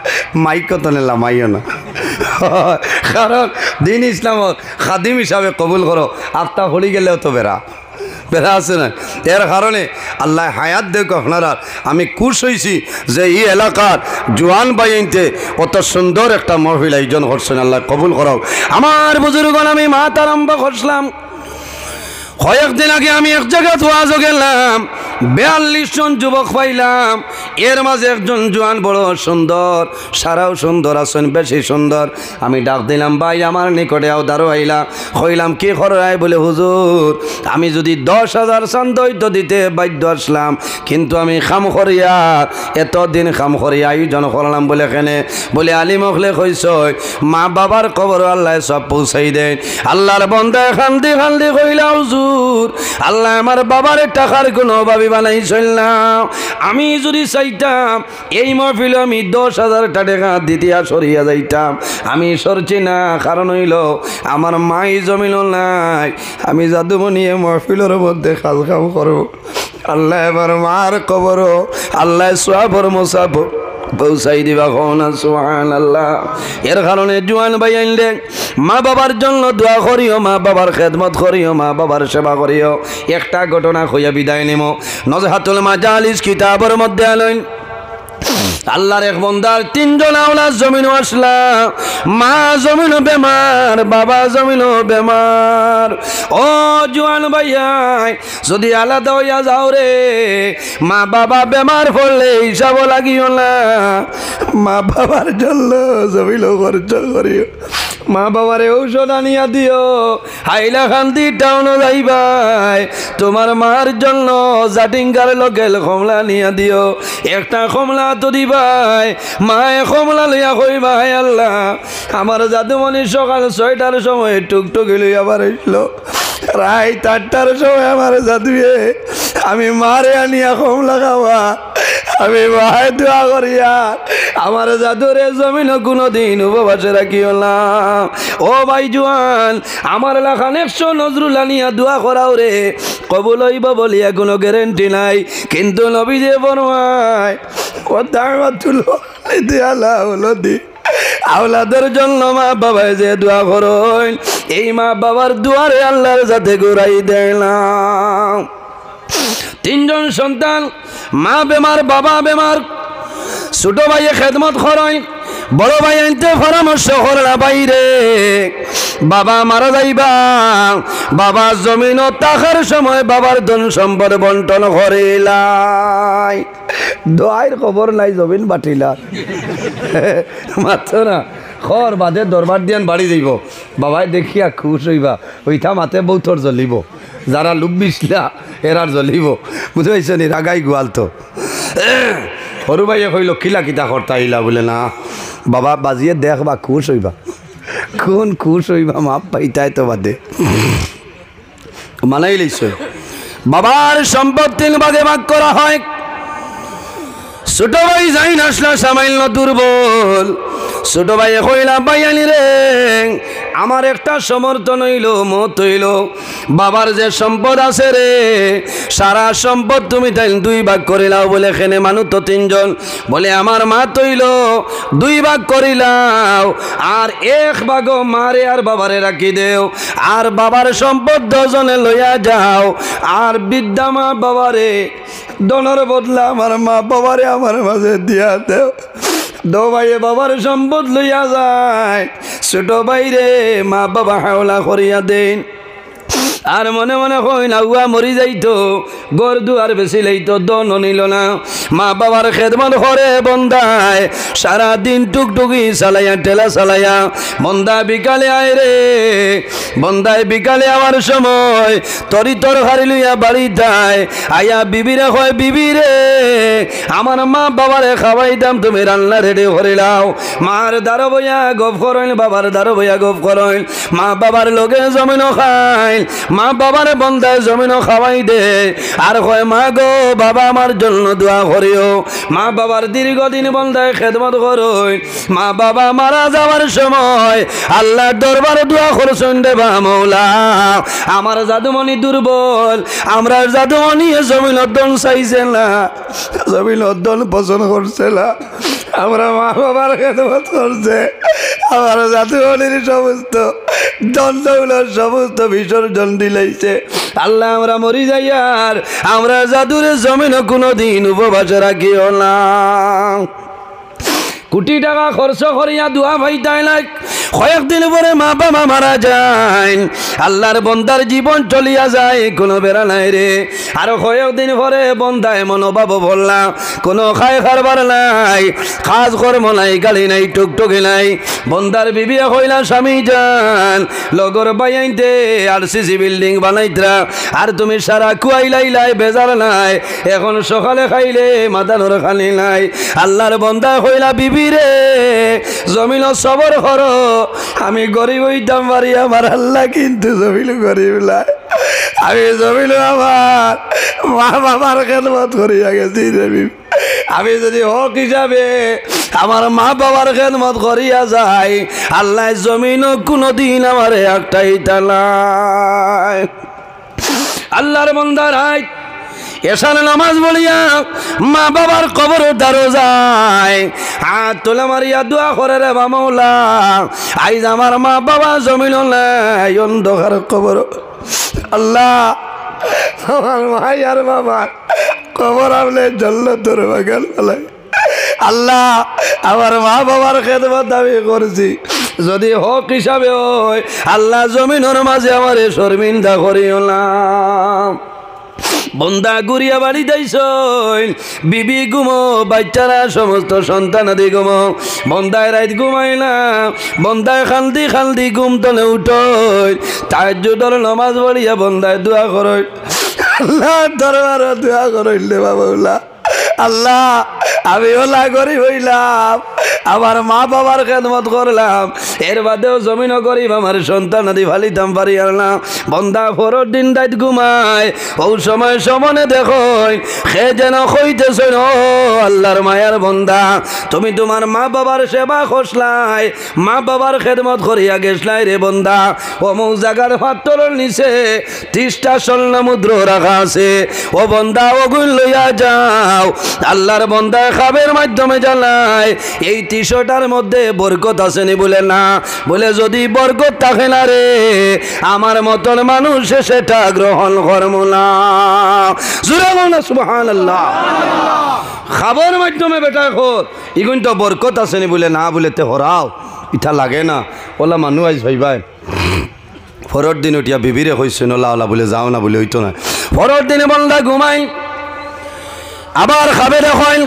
মাইক তনে লামাইও না কারণ দিন ইসলামত খাদিম হিসাবে কবুল করো আত্মা হলি গেলেও তো বেড়া আছে না এর কারণে আল্লাহ হায়াত দেখ আপনারা আমি খুশ হয়েছি যে এই এলাকার জোয়ান বাইনতে অত সুন্দর একটা মহফিল আয়োজন করছেন আল্লাহ কবুল করো। আমার বুজুর্গণ আমি মাত আরম্ভ করছিলাম কয়েকদিন আগে আমি এক জায়গায় ওয়াজও গেলাম 42 জন যুবক পাইলাম এর মাঝে একজন জোয়ান বড় সুন্দর সারাও সুন্দর আছেন বেশি সুন্দর আমি ডাক দিলাম ভাই আমার নিকটে আও দাঁড়ো আইলা কইলাম কি খরাই বলে হুজুর আমি যদি 10,000 চান্দইতো দিতে বাধ্য আসলাম কিন্তু আমি খাম করিয়া এতদিন খাম করিয়া আয়োজন করলাম বলে কেনে বলে আলিম হলে কইছ মা বাবার কবর আল্লাহ সব পৌঁছাই দেন আল্লাহর বান্দা খান্দি কইলা হুজুর আল্লাহ আমার বাবার টাকার কোনো অভাবী বানাইছিল না আমি যদি চাইতাম এই মহফিলে আমি 10,000 টাকা দিতিয়া সরিয়া যাইতাম আমি সরছি না কারণ হইল আমার মাই জমিল নাই আমি জাদুমণি মহফিলের মধ্যে কাজ কাম করো আল্লাহ আমার মার কবরও আল্লাহ সোয়াবর মোসাফর পৌঁছাই দিবা কোন সুবহানাল্লাহ। এর কারণে জোয়ান ভাই আইলে মা বাবার জন্য দোয়া করিও মা বাবার খেদমত করিও মা বাবার সেবা করিও। একটা ঘটনা কইয়া বিদায় নিমো নজহাতুল মাজালিস কিতাবের মধ্যে আইলেন আল্লাহর এক বান্দার তিনজন আওলাদ জমিন আসলা, মা জমিন বেমার, বাবা জমিন বেমার। ও জোয়ান ভাইয়াই, যদি আলাদা হইয়া যাও রে, মা বাবা বেমার পড়লে হিসাব লাগিও না। মা বাবার জন্য জমিন খরচ করিও, মা বাবারে ঔষধ আনিয়া দিও। হাইলাকান্দি টাউনে যাইবাই, তোমার মার জন্য জাটিঙ্গার লোকেল কমলা নিয়া দিও। একটা কমলা তো দিবাই, মায়ে কমলা লইয়া কইবাই, আল্লাহ আমার জাদুমণি সকাল 6টার সময় টুকটুকি লইয়া বাড়াইছিল, রাত 8টার সময় আমার জাদুয়ে আমি মারে আনিয়া কমলা খাওয়া। আমি ভাই দোয়া করিয়া আমার জাদুরে জমিন কোনোদিন উপবাসে রাখিও না। ও ভাই জোয়ান, আমার লেখান 100 নজরুল আনিয়া দোয়া করাও রে, কবুল হইব বলিয়া কোনো গ্যারেন্টি নাই, কিন্তু নবী যে বনমায় আওলাদের জন্য মা বাবায় যে দোয়া করেন, এই মা বাবার দুয়ারে আল্লাহর সাথে ঘুরাই দিলাম। 3 জন সন্তান, মা বেমার, বাবা বেমার, ছোট ভাইয়ে খেদমত করেন, বড় ভাই আনতে পরামর্শ করে না বাইরে। বাবা মারা যাইবা, বাবা জমিন থাকার সময় বাবার ধন সম্পদ বন্টন করিলাই, দোয়াইর খবর নাই, জমিন বাটিলা মাত্র না খর বাদে দরবার দিয়ান বাড়ি যাইব। বাবাই দেখিয়া খুশ হইবা, ওইটা মাতে বৌথর জ্বলিব, যারা লুক বিছলা এরার জ্বলিব, বুঝতে পারছ নি? রাগাই গোয়াল তো। সরু ভাইয়ে কইল কিলা কিতা কর্তা আইলা, বলে না বাবা বাজিয়ে দেখবা, খুশ হইবা, কোন খুশ হইবা, মাপ পাইতাই তো বাদে মানাই লইছ। বাবার সম্পদ 3 ভাগে ভাগ করা হয়। ছোট ভাই যাই আসলা সামান্য দুর্বল, ছোট ভাই কইলা ভাইয়ানি রে, আমার একটা সমর্থন হইল, মত হইল, বাবার যে সম্পদ আছে রে, সারা সম্পদ তুমি তাই 2 ভাগ করিলাও। বলে এখানে মানুষ তো 3 জন, বলে আমার মা তৈল 2 ভাগ করিলাও, আর 1 ভাগ মারে আর বাবারে রাখি দেও, আর বাবার সম্পদ 2 জনে লইয়া যাও, আর বিদ্যা মা বাবারে দনের বদলা আমার মা বাবারে আমার মাঝে দিয়া দেও। 2 ভাইয়ে বাবার সম্পদ লইয়া যায়, ছোট ভাইরে মা বাবা হাওলা করিয়া দেন। আর মনে মনে কই না উয়া মরি যাইতো, গর দুয়ার বেশি লইতো, দন নিল না। মা বাবার খেদমত করে বন্দায়, সারাদিন টুকটুকি চালাইয়া ঠেলা চালাইয়া, বন্দা বিকালে আয় রে, বন্দায় বিকালে আবার সময় তরি তরকারি লইয়া বাড়ি যায়, আয়া বিবিরে কয় বিবিরে আমার মা বাবারে খাওয়াই দাম, তুমি রান্না রেডি করে লাও। মার দ্বারা বইয়া গপ করেন, বাবার দ্বারা বইয়া গপ করেন, মা বাবার লগে জমিন খাইল, মা বাবার বন্দায় জমিন খাওয়াই দে, আর কয় মা গো বাবা আমার জন্য দোয়া করিও। মা বাবার দীর্ঘদিন বন্দায় খেদমত করই, মা বাবা মারা যাওয়ার সময় আল্লাহর দরবারে দোয়া করছেন, দেবা মৌলা আমার জাদুমণি দুর্বল, আমরা জাদুমণি জমিন অর্ধন চাইছে না, জমিন অর্ধন পছন্দ করছে না, আমরা মা বাবার খেদমত করছে, আমার জাদুমণির সমস্ত দণ্ডগুলোর সমস্ত বিসর্জন দিলাইছে। আল্লাহ আমরা মরি যাই, আর আমরা জাদুরে জমিন কোনোদিন উপবাসে রাখিও না। কোটি টাকা খরচ করিয়া দোয়া ভাইতাই লাগ, কয়েকদিন পরে মা বাবা মারা যায়, আল্লাহর বন্দার জীবন চলিয়া যায়, কোনো বেড়া নাই রে। আর কয়েকদিন পরে বন্দায় মনোভাব বললাম, কোনো খাই খারবার নাই, কাজ কর্ম নাই, গালি নাই, টুকটুকি নাই। বন্দার বিবি কইলা স্বামী যান লগর বাইতে RCC বিল্ডিং বানাইতরা, আর তুমি সারা কুয়াইলাই বেজার নাই, এখন সকালে খাইলে মাদানোর খালি নাই। আল্লাহর বন্দা কইলা বিবি রে জমিন সবর করো, আমি গরিব হইতাম পারি, আমার আল্লাহ কিন্তু জমিন গরিব নাই, আমি জমিন আমার মা বাবার খেদমত করিয়া গেছি রে বিবি। আমি যদি হক হিসাবে আমার মা বাবার খেদমত করিয়া যাই, আল্লাহ জমিন কোনোদিন আমার একটাই তালাই। আল্লাহর বন্দার আয় এসার নামাজ বলিয়া মা বাবার কবর দ্বারো যায়, হাত তোলা মারিয়া দোয়া করে রে মাওলা, আইজ আমার মা বাবা জমিন নাই, অন্ধকার কবর, আল্লাহ আমার ভাই আর বাবা কবর আপনি জল্ল তোর বাগান ফেলাই, আল্লাহ আমার মা বাবার খেদমত আমি করছি, যদি হক হিসাবে হয় আল্লাহ জমিনের মাঝে আমার শর্মিন্দা করিও না। বন্দা গুড়িয়া বাড়ি যাইছ, বিবি ঘুমো, বাচ্চারা সমস্ত সন্তানাদি ঘুমো, বন্দায় রাত ঘুমাই না, বন্দায় খালদি খালদি ঘুম তলে উঠো, তাহাজ্জুদের নামাজ পড়িয়া বন্দায় দোয়া করো, আল্লাহ দরবার দোয়া করইলে বাবা। আল্লাহ আমি ওলা গরিব হইলাম, আমার মা বাবার খেদমত করলাম, এর বাদেও জমিনও গরিব, আমার সন্তান আদি ফালিতাম পারি না। বন্দা ফরর দিন রাত ঘুমায়, ও সময় সমনে দেখো সে যেন কইতেছ, ও আল্লাহর মায়ার বন্দা, তুমি তোমার মা বাবার সেবা করছলাই, মা বাবার খেদমত করিয়া গেছলাই রে বন্দা। অমুক জায়গার পাত্তরের নিচে 30টা স্বর্ণ মুদ্রা রাখা আছে, ও বন্দা ওগুন লইয়া যাও। আল্লাহর বন্দা খাবের মাধ্যমে জানায় এই 300টার মধ্যে বরকত আসেনি, বলে না, বলে যদি বরকত থাকে না রে আমার মতন মানুষ সেটা গ্রহণ করব না। জোরে বলো না সুবহানাল্লাহ। খাবার মাধ্যমে বেটা খোর ইগুন তো বরকত আসেনি, বলে না, বলে তে হরাও ইটা লাগে না। ওলা মানুষ আইস ভাই ভাই পরের দিন উঠিয়া বিবিরে কইছে ওলা ওলা বলে যাও না, বলে হইতো না। পরের দিনে বন্দা ঘুমাই, আবার খাবে দেখেন,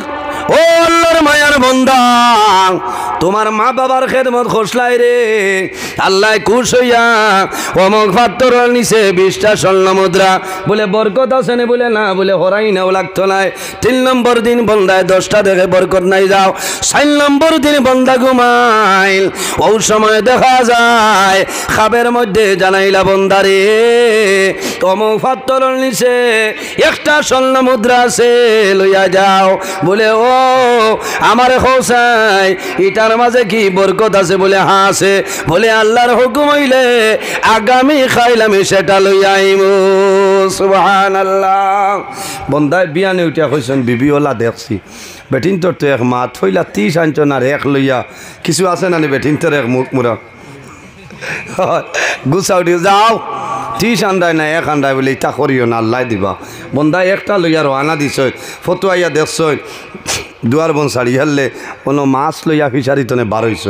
ও আল্লাহর মায়ার বন্দা, তোমার মা বাবার খেদমত খসলাই রে, আল্লাহ খুশ হইয়া অমুক পাত্তরের নিচে 20টা স্বর্ণ মুদ্রা, বলে বরকত আছে না, বলে না, বলে হরাই নাও লাগতো নাই। 3 নম্বর দিন বন্দায় 10টা দেখে বরকত নাই যাও। 4 নম্বর দিন বন্দা ঘুমাইল, ও সময় দেখা যায় খাবের মধ্যে জানাইলা বন্দারে অমুক পাত্তরের নিচে 1টা স্বর্ণ মুদ্রা আছে, লইয়া যাও। বলে ও আমার হোসাই ইটার মাঝে কি বরকত আছে, বলে হ্যাঁ আছে। বলে আল্লাহর হুকুম হইলে আগামী খাইলামি সেটা লইয়া আইমু। সুবহানাল্লাহ। বন্দায় বিয়ানে উঠিয়া কইছেন, বিবি ওলা দেখছি বেটিন তোর তো এক মাত হইলা 30 আনছন আর এক লইয়া কিছু আছে না বেটিন তোর এক মুখ মুরা গুছা উঠি যাও 30 আন্দায় না 1 আন্দায়, বলে ইটা করিও না, আল্লাহ দিবা। বন্দায় একটা লইয়া রওনা দিছ, ফতুয়াইয়া দেখছ দুয়ার বন ছাড়ি হারলে কোনো মাছ লইয়া ফিসারি তনে বার হইছ,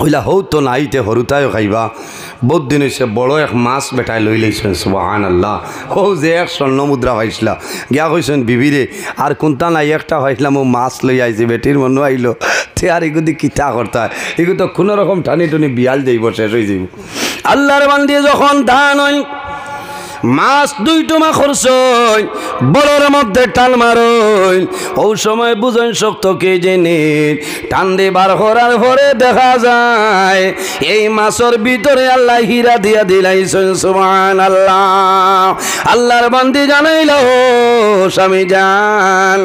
হইলা হৌ তো নাইতে হরুতায়ও খাইবা। বহুত দিন হয়েছে বড় এক মাছ বেটায় লই লইছেন। সুবহানাল্লাহ। হৌ যে 1 স্বর্ণ মুদ্রা পাইছিলা, গিয়া কইছেন বিবিরে আর কোনটা নাই একটা হয়েছিলাম, ও মাছ লই আইছি, বেটির মনে আইলো তে আর এগুদি কিতা করতে, এগুলো তো কোনো রকম টানি টুনি বিয়াল যাইব, শেষ হয়ে যাইব। আল্লাহর বান্দি যখন ধান হয় মাছ 2 টুমা খরচ বড়র মধ্যে টান মারই, ও সময় বুঝেন শক্ত কে জেনে টান দেবার করার পরে দেখা যায় এই মাছের ভিতরে আল্লাহ হীরা দিয়া দিলাইছেন। সুবহানাল্লাহ। আল্লাহর বান্দি জানাইল, স্বামী যান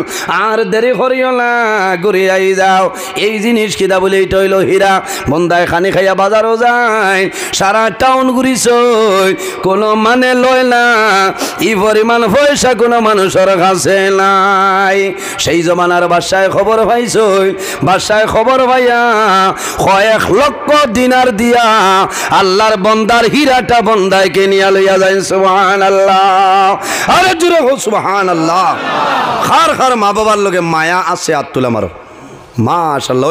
আর দেরি করিও না, ঘুরে আই যাও, এই জিনিস কিনা বলে এটা হইল হীরা। বন্দায় খানি খাইয়া বাজারও যায়, সারা টাউন ঘুরিছ, কোনো মানে লয় না, এই পরিমাণ পয়সা কোনো মানুষের কাছে নাই। সেই জমানার বাদশায় খবর পাইছ, বাদশায় খবর পাইয়া 1 লক্ষ দিনার দিয়া আল্লাহর বন্দার হীরাটা বন্দায়কে নিয়া লইয়া যায়। সুবহানাল্লাহ। আরে জুড়ে হো সুবহানাল্লাহ। খার খার মা বাবার লগে মায়া আছে, আর তুলা মারো মাশাআল্লাহ।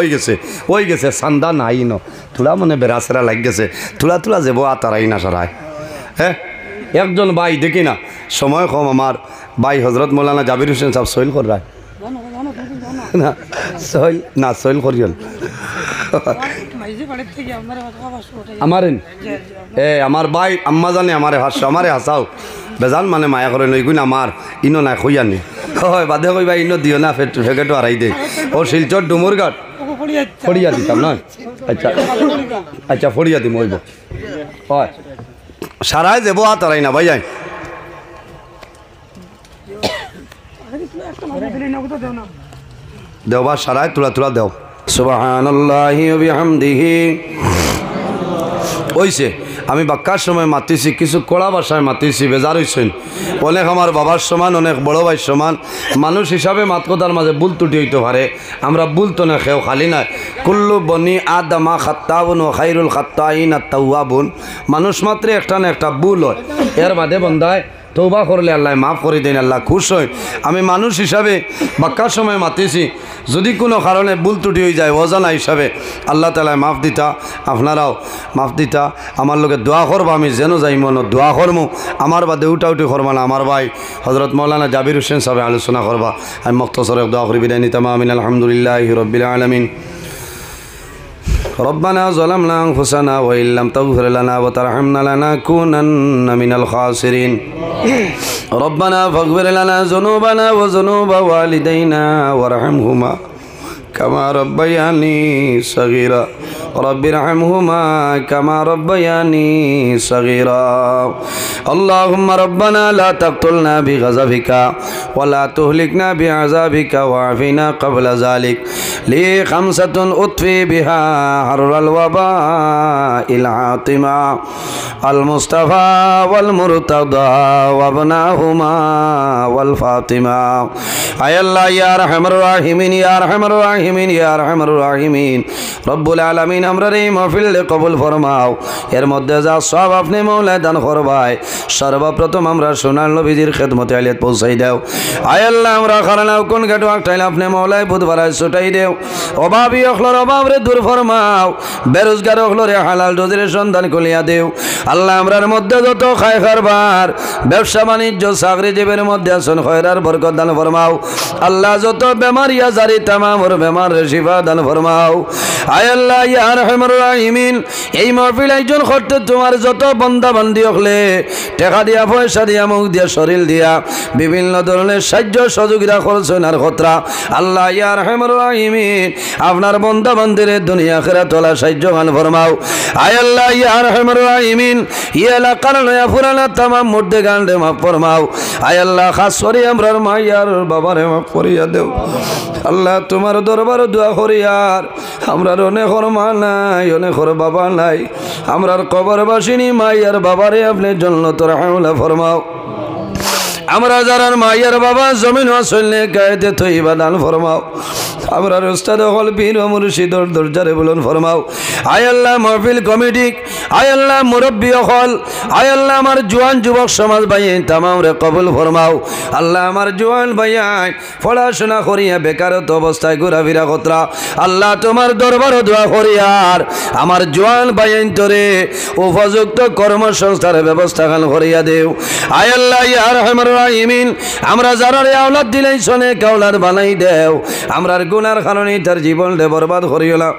ওই গেছে সান্দা নাই ন তুলা মনে বেড়াছেরা লাগ গেছে, তুলা তুলা যাবো আতারাই না সারায়। হ্যাঁ একজন ভাই দেখি না, সময় কম, আমার ভাই হজরত মৌলানা জাবির হোসেন সাহেব সইল কর রায় না, সইল না সইল করিল আমার আমার ভাই আম্মা জানে আমারে হাস আমারে হাসাও বেজান মানে মায়া করে নই গুণ আমার ইনো নাই খুঁয়ানি হয় বাদে কইবা ইনো দিও না ফেকেটো হারাই দে ও শিলচর ডুমুর ঘাট ফড়িয়া দিতাম না। আচ্ছা আচ্ছা ফড়িয়া দিম ওইব হয় সারাই যাবো আর তারাই না ভাই যাই দেওবা সারাই তুলা তুলা দেও। সুবহানাল্লাহি ওয়া বিহামদিহি। ওইছে আমি বাক্কার সময় মাতিছি, কিছু কড়া ভাষায় মাতিছি, বেজার হইছেন। অনেক আমার বাবার সমান, অনেক বড় ভাই সমান মানুষ হিসাবে মাত কথার মাঝে ভুল ত্রুটি হইতে পারে। আমরা ভুল তো না খেয়েও খালি নাই। কুল্লু বনি আদামা খাত্তাবুন ও খাইরুল খাত্তাইন আত-তাওয়াবুন। মানুষ মাত্রে একটা না একটা ভুল হয়। এর বাদে বন্ধায় তওবা করলে আল্লাহ মাফ করে দেন, আল্লাহ খুশ হয়। আমি মানুষ হিসাবে বাক্কার সময় মাতিছি, যদি কোনো কারণে ভুল ত্রুটি হয়ে যায় অজানা হিসাবে আল্লাহ তাআলা মাফ দিতা, আপনারাও মাফ দিতা। আমার লোকে দোয়া করবা, আমি যেন যাই মন দোয়া করমু। আমার বাদে উঠি করবা না, আমার ভাই হজরত মৌলানা জাবির হোসেন সাহেব আলোচনা করবা। আমি মুখতসরে দোয়া করি বিদায় নিতাম। আমিন। আলহামদুলিল্লাহি রাব্বিল আলামিন। ربنا ظلمنا أنفسنا وإن لم تغفر لنا وترحمنا لنكونن من الخاسرين ربنا فاغفر لنا ذنوبنا وذنوب والدينا وارحمهما كما ربياني صغيرا رب ارحمهما كما ربياني صغيرا اللهم ربنا لا تقتلنا بغضبك ولا تهلكنا بعذابك واعفنا قبل ذلك لي خمسة أطفي بها حر الوباء العاطمة المصطفى والمرتضى وابناهما والفاطمة أي الله يا أرحم الراحمين يا أرحم الراحمين يا أرحم الراحمين رب العالمين আমরার এই মাহফিল কবুল ফরমাও। এর মধ্যে যা সব আপনি মওলা দান করবাই, সর্বপ্রথম আমরা সোনার নবীজির খেদমতে আলিয়াত পৌঁছাই দাও। আয় আল্লাহ আমরা খারানাও কোন ঘাটু আটাইলে আপনি মওলাই বুধবারায় ছুটাই দেও। অভাবী অখলর অভাবরে দূর ফরমাও, বেরোজগার অখলরে হালাল রোজির সন্ধান কলিয়া দেও। আল্লাহ আমরার মধ্যে যত খায় খারবার ব্যবসা বাণিজ্য চাকরি জীবের মধ্যে আসন খয়রার বরকত দান ফরমাও। আল্লাহ যত বেমারিয়া জারি তামামর বেমার শিফা দান ফরমাও। আয় আল্লাহ ইয়া আরহামুর রাহিমিন, এই মাহফিল আয়োজন করতে তোমার যত বান্দা বান্দি হলে টাকা দিয়া পয়সা দিয়া মুখ দিয়া শরীর দিয়া বিভিন্ন ধরনের সাহায্য সহযোগিতা করছেন আর খতরা আল্লাহ ইয়া আরহামুর রাহিমিন আপনার বান্দা বান্দিরে দুনিয়া আখিরাত ওয়ালা সাহায্য গান ফরমাও। আয় আল্লাহ ইয়া আরহামুর রাহিমিন ইয়া এলাকার নয়া পুরানা তামাম মুর্দে গান্ডে মাফ ফরমাও। আয় আল্লাহ খাস করে আমরার মাইয়ার বাবারে মাফ করিয়া দেও। আল্লাহ তোমার দরবার দোয়া করিয়ার আমরার অনেক মা নাই, অনেক বাবা নাই, আমরার কবরবাসিনী মাইয়ার বাবারে আপনি জান্নাতুল হাওলা ফরমাও। আমরা যারা মাইয়ার বাবা জমিন আসলে গায়েতে তৈবা দান ফরমাও। আমরা উস্তাদ হল পীর ও মুর্শিদর দরজারে বলুন ফরমাও। আয় আল্লাহ মাহফিল কমিটি, আয় আল্লাহ মুরব্বী হল, আয় আল্লাহ আমার জোয়ান যুবক সমাজ ভাইয়েন তামাম রে কবুল ফরমাও। আল্লাহ আমার জোয়ান ভাইয়াই পড়াশোনা করিয়া বেকারত্ব অবস্থায় ঘোরাফেরা কতরা আল্লাহ তোমার দরবার দোয়া করিয়ার আমার জোয়ান ভাইয়েন তোরে উপযুক্ত কর্মসংস্থানের ব্যবস্থা খান করিয়া দেও। আয় আল্লাহ ইয়া আরহামুর রাহিমিন আমরা যারা আওলাদ দিলাই শোনে কাওলাদ বানাই দেও। আমরার গুনার কারণে তার জীবনটা বরবাদ করিও না।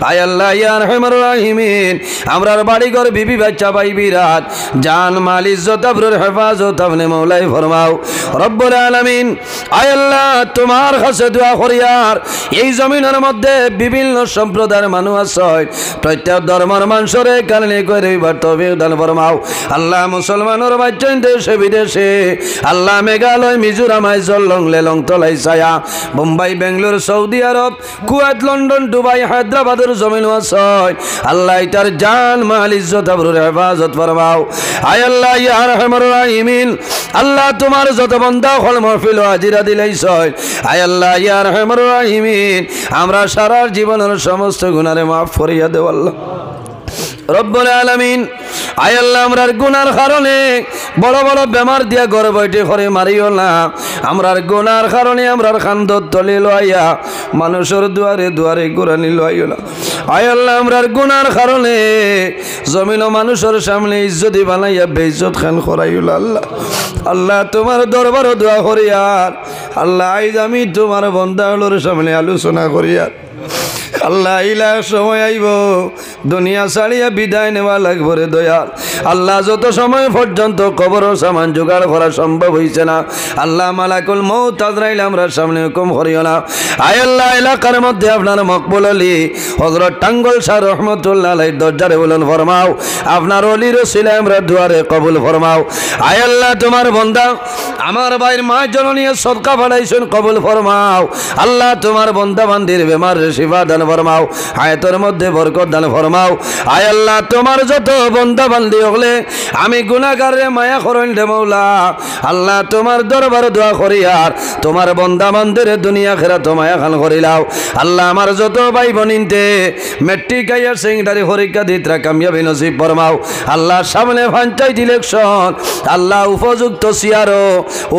আয় আল্লাহ ইয়া আরহামুর রাহিমিন আমরার বাড়িঘর বিবি বাচ্চা ভাই বিরাট জান মাল ইজ্জত আবরুর হেফাজত আপনি মওলাই ফরমাও রব্বুল আলামিন। আয় আল্লাহ তোমার কাছে দোয়া করিয়ার এই জমিনের মধ্যে বিভিন্ন সম্প্রদায়ের মানুষ আছে, প্রত্যেক ধর্মের মানুষের কারণে করে তৌফিক দান ফরমাও। আল্লাহ মুসলমানের বাচ্চা দেশে বিদেশে আল্লাহ মেঘালয় মিজোরাম আইজল লংলেলং তলাই ছায়া Bombay Bangalore Saudi Arab Kuwait London Dubai হায়দ্রাবাদের জমিন আছে আল্লাহ তার জান মাল ইজ্জত আবরুর হেফাজত ফরমাও। আয় আল্লাহ ইয়া আরহামুর রাহিমিন আল্লাহ তোমার যত বান্দা হল মাহফিল হাজিরা দিলাইছ আয় আল্লাহ ইয়া আরহামুর রাহিমিন আমরা সারা জীবনের সমস্ত গুনারে মাফ করিয়া দেও আল্লাহ রব্বুল আলামিন। আয় আল্লাহ আমরার গুনার কারণে বড় বড় বেমার দিয়া ঘরে বৈঠে করে মারিও না। আমরার গুনার কারণে আমরার খান্দত তলে লইয়া মানুষের দুয়ারে দুয়ারে গোরানি লইও না। আয় আল্লাহ আমরার গুনার কারণে জমিন ও মানুষের সামনে ইজ্জতি বানাইয়া বেইজ্জত খান করাইও না। আল্লাহ আল্লাহ তোমার দরবার দোয়া করিয়ার আল্লাহ আইজ আমি তোমার বন্দাগুলোর সামনে আলোচনা করিয়ার আল্লাহ ইলা সময় আইব দুনিয়া ছাড়িয়া বিদায় নেওয়া লাগবে রে দয়াল। আল্লাহ যত সময় পর্যন্ত কবর সামান জোগাড় করা সম্ভব হইছে না আল্লাহ মালাকুল মউত আজরাইল আমরা সামনে হুকুম করিও না। আয় আল্লাহ এলাকার মধ্যে আপনার মকবুল আলী হযরত টাঙ্গল শাহ রহমতুল্লাহ আলাইহির দরজারে বলুন ফরমাও। আপনার অলির ওসিলা আমরা দুয়ারে কবুল ফরমাও। আয় আল্লাহ তোমার বান্দা আমার ভাইয়ের মা জননী সদকা বাড়াইছেন কবুল ফরমাও। আল্লাহ তোমার বান্দা বান্দির বেমার শিফা দান ফরমাও, হায়াতের মধ্যে বরকত দান ফরমাও। আয় আল্লাহ তোমার যত বন্দা বান্দি হলে আমি গুনাহগারে মায়া করেন রে মৌলা। আল্লাহ তোমার দরবার দোয়া করি আর তোমার বন্দা বান্দির দুনিয়া খেরাত মায়া খান করিলাও। আল্লাহ আমার যত ভাই বোনিনতে মেট্রিক আইয়ার সেকেন্ডারি পরীক্ষা দিতরা কামিয়াবি নসিব ফরমাও। আল্লাহ সামনে পঞ্চায়েত ইলেকশন, আল্লাহ উপযুক্ত সিয়ারো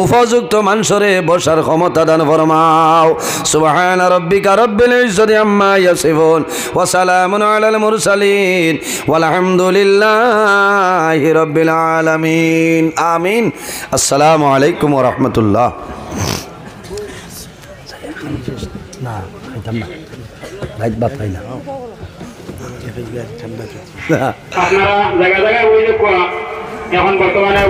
উপযুক্ত মানুষরে বসার ক্ষমতা দান ফরমাও। সুবহান রাব্বিকা রব্বিল ইজ্জাতি আম্মা ইয়াসিফুন ওয়া সালামুন আলাল মুরসালিন ওয়ালহামদুলিল্লাহি রাব্বিল আলামিন। আমিন। আসসালামু আলাইকুম ওয়া রাহমাতুল্লাহ। না খাইতাম না, ভাত ভাত খাই না। আপনারা জায়গা জায়গায় ওই যে এখন বর্তমানে